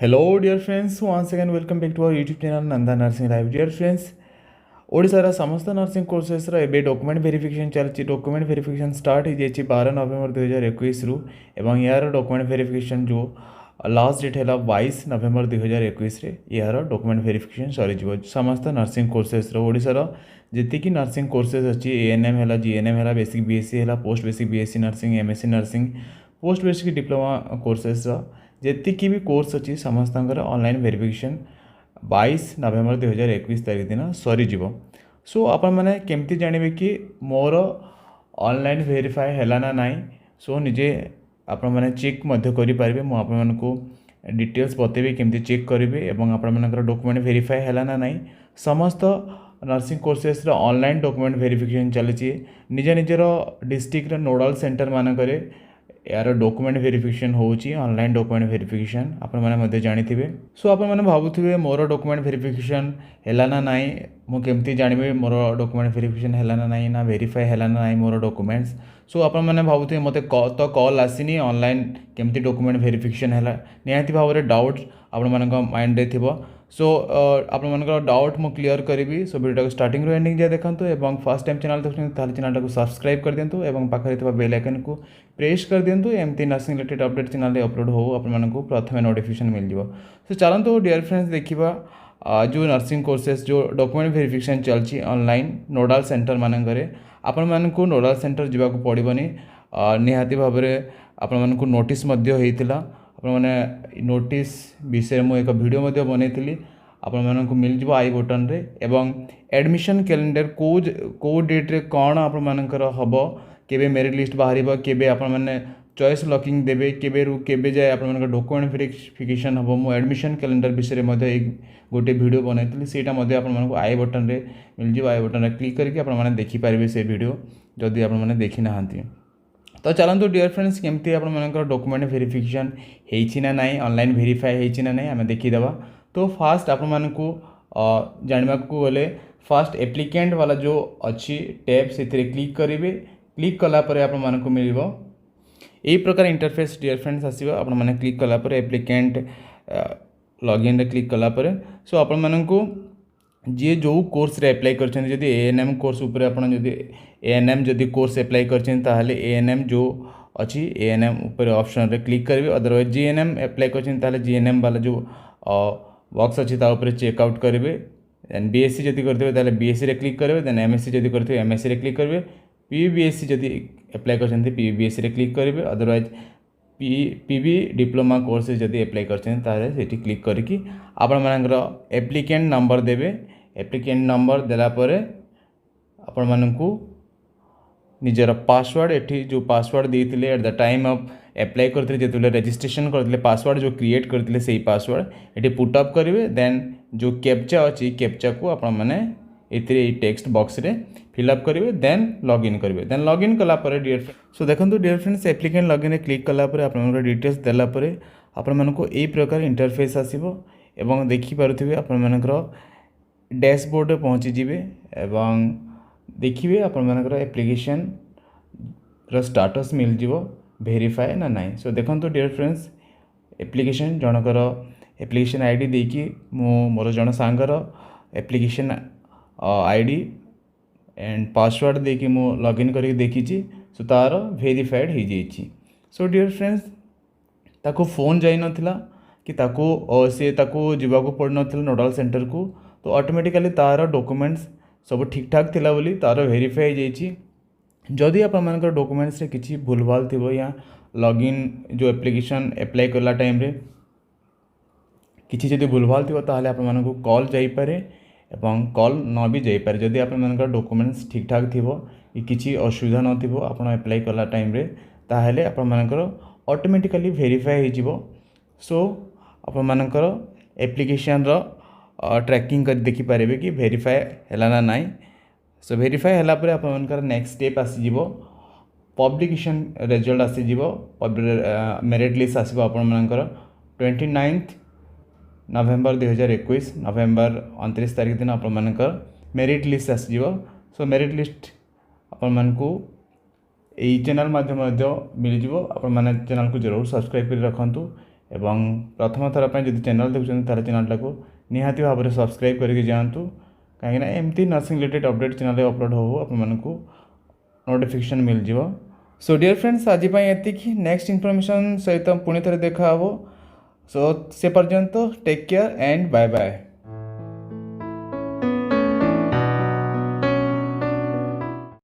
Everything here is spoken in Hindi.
Hello dear friends, once again welcome back to our YouTube channel NANDA Nursing Live. Dear friends, ओडिशार समस्त नर्सिंग कोर्सेस एबे डॉक्यूमेंट वेरिफिकेशन चलती। डॉक्यूमेंट वेरिफिकेशन स्टार्ट हो जाए 12 नवेम्बर 2021 रु एवं यार डॉक्यूमेंट वेरिफिकेशन जो लास्ट डेट है 22 नवेम्बर 2021 यार डॉक्यूमेंट वेरिफिकेशन सरीज समस्त नर्सिंग कोर्सेस ओडिशार जी नर्सिंग कोर्सेस अच्छी एएनएम है, जीएनएम है, बेसिक बीएससी है, post basic BSc nursing, MSc nursing, post basic diploma courses जी भी कोर्स अच्छी समस्त ऑनलाइन वेरिफिकेशन 22 नवेम्बर 2021 तारीख दिन सरीज। सो आपण मैंने केमती जानवे कि मोर ऑनलाइन वेरीफाए है ना नाई। सो निजे आपण मैंने चेक करें मुझे डिटेल्स बतेबी केमती चेक करेंगे और आपर डॉक्यूमेंट वेरीफाए है ना नाई। समस्त nursing courses online document verification चली निज निजर डिस्ट्रिक्ट नोडाल सेंटर मानक यार डॉक्यूमेंट वेरिफिकेशन होची ऑनलाइन डॉक्यूमेंट वेरिफिकेशन आपण माने जानिथिबे। सो आपण माने भाबुथिबे मोर डॉक्यूमेंट वेरिफिकेशन हैला ना नाई, मु केमती जानिबे मोर डॉक्यूमेंट वेरिफिकेशन हैला ना नाई ना वेरीफाई हैला ना नाई मोर डॉक्यूमेंट्स। सो आपण माने भाबुथिबे मते तो कॉल आसीनी ऑनलाइन केमती डॉक्यूमेंट वेरिफिकेशन हैला निहाती भाव में डाउट आपण मानक माइंड रे थिबो। सो आपण मानकर डाउट मु क्लियर करी। सो वीडियो को स्टार्टिंग रो एंडिंग जाए देखंतु एवं फर्स्ट टाइम चैनल देखते ताले चैनल को सब्सक्राइब कर दियंतु एवं पाखरे थिबा बेल आइकन को प्रेस कर दियंतु एमती nursing related update channel upload हो आपण मानकु प्रथमे नोटिफिकेशन मिल जिवो। सो चलंतु डियर फ्रेंड्स देखिबा जो नर्सिंग कोर्सेस जो डॉक्यूमेंट वेरिफिकेशन चलची ऑनलाइन नोडाल सेंटर मानकरे आपण मानकु नोडाल सेंटर जिबाकु पड़िबनी। निहाती भाव में आपण मानकु नोटिस मध्य हेतिला आपने नोटिस विषय में एक वीडियो बनई आपण मिल जाव आई बटन रे एवं एडमिशन कैलेंडर को डेट रे कौन आपण हम केबे मेरिट लिस्ट बाहर केबे आपण माने चॉइस लॉकिंग देबे केबे रु केबे जाए आपण डॉक्यूमेंट वेरिफिकेशन हम मु एडमिशन कैलेंडर विषय में एक गोटे वीडियो बनई सेटा आपण आई बटन रे मिल जाव। आई बटन रे क्लिक करके आपण माने देखि पारिबे से वीडियो जदि आपण माने देखि नाहंती। तो चलते डियर फ्रेंड्स केमती आप डॉक्यूमेंट वेरिफिकेशन होती ना नाई ऑनलाइन वेरीफाई होती ना नाई आम देखीदे। तो फास्ट आप जानवा गले फास्ट एप्लिकेंट वाला जो अच्छी टैब से क्लिक करेंगे। क्लिक कलापर आपको मिल यही प्रकार इंटरफेस डियर फ्रेंड्स आसो आपने क्लिक कलापर एप्लिकेंट लॉगिन रे क्लिक कलापर। सो आपको जी जो कोर्स रे अप्लाई कर एएनएम कोर्स उपर आप एएनएम जदि कोर्स अप्लाई कर एएनएम जो अच्छी एएनएम उपर ऑप्शन रे क्लिक करेंगे। अदरवाइज जीएनएम अप्लाई कर जीएनएम वाला जो बॉक्स अच्छी चेकआउट करेंगे। देन बीएससी जदि करते बीएससी रे क्लिक करेंगे। देन एमएससी जदि करते एमएससी रे क्लिक करेंगे। पीबीएससी जदि अप्लाई कर पीबीएससी रे क्लिक करेंगे। अदरवाइज पीबी डिप्लोमा कोर्स जदि अप्लाई कर क्लिक करके आपण एप्लिकेंट नंबर देवे। एप्लिकेंट नंबर देलापर आपण मानकु निजर पासवर्ड एठी जो पासवर्ड देते at the time of apply करते जो रजिस्ट्रेशन करते पासवर्ड जो क्रिएट करते से पासवर्ड ये पुटअप करेंगे। देन जो कैप्चा अच्छी कैप्चा को आपण माने एथिरे टेक्स्ट बॉक्स रे फिलअप करेंगे। देन लॉगिन करेंगे। देन लॉगिन कलापर डियर फ्रेंड्स सो देखो dear friends applicant login click कलापर आप डिटेल्स देलापर आपण मानकु एई प्रकार इंटरफेस आसीबो एवं देखि पारुथिबे आपण मानकर डैशबोर्ड रे पहुँची जिवे एवं देखिए आपर एप्लिकेशन स्टाटस मिल जीवो वेरीफाए ना नाई। सो देखो डियर फ्रेंड्स एप्लिकेशन जनकर एप्लिकेशन आईडी देकी मोर जन सांगर एप्लिकेशन आईडी एंड पासवर्ड देकी मु लॉगिन करके देखी। सो तार वेरीफाइड हो जाइए। सो डियर फ्रेंड्स ताको फोन जाई नथिला कि ताको से ताको जीवाको पड़ नथिला नोडाल सेंटर को। तो ऑटोमेटिकली तार डॉक्यूमेंट्स सब ठीक ठाक थिला बोली तार वेरीफाई हो जाइए। जदि आप डॉक्यूमेंट्स रे किसी भूलभाल थी या लॉगिन जो एप्लिकेशन अप्लाई करला टाइम रे किसी जदि भूलभाल थी ताहले आप कॉल जाइपरे एवं कॉल न भी जाइपरे। जदि आप डॉक्यूमेंट्स ठीक ठाक थी कि किसी असुविधा नथिबो आपण अप्लाई करला टाइम रे ताहले आप ऑटोमेटिकली वेरीफाई हो जिवो। सो आप एप्लिकेशन रो ट्रैकिंग कर देखि पारे कि वेरीफाई है ना नाई। सो वेरीफाई है आप नेक्स्ट स्टेप आसीज पब्लिकेशन रिजल्ट आसीज मेरिट लिस्ट आसो आप 29 नवेम्बर 2021 नवेम्बर 29 तारीख दिन आप मेरिट लिस्ट आसीज। सो मेरिट लिस्ट आपको यही चैनल माध्यम मिल जाव। आप चैनल को जरूर सब्सक्राइब कर रखु एवं प्रथम थर पर जब चैनल देखुं तार चैनल को निहाती भाव में सब्सक्राइब करके जातु कहीं एमती nursing related update channel upload हो आपको नोटिफिकेशन मिल जाव। सो डियर फ्रेंड्स आज ये नेक्स्ट इनफॉरमेशन सहित पुणी थे देखा सो से पर्यंत take care and bye bye.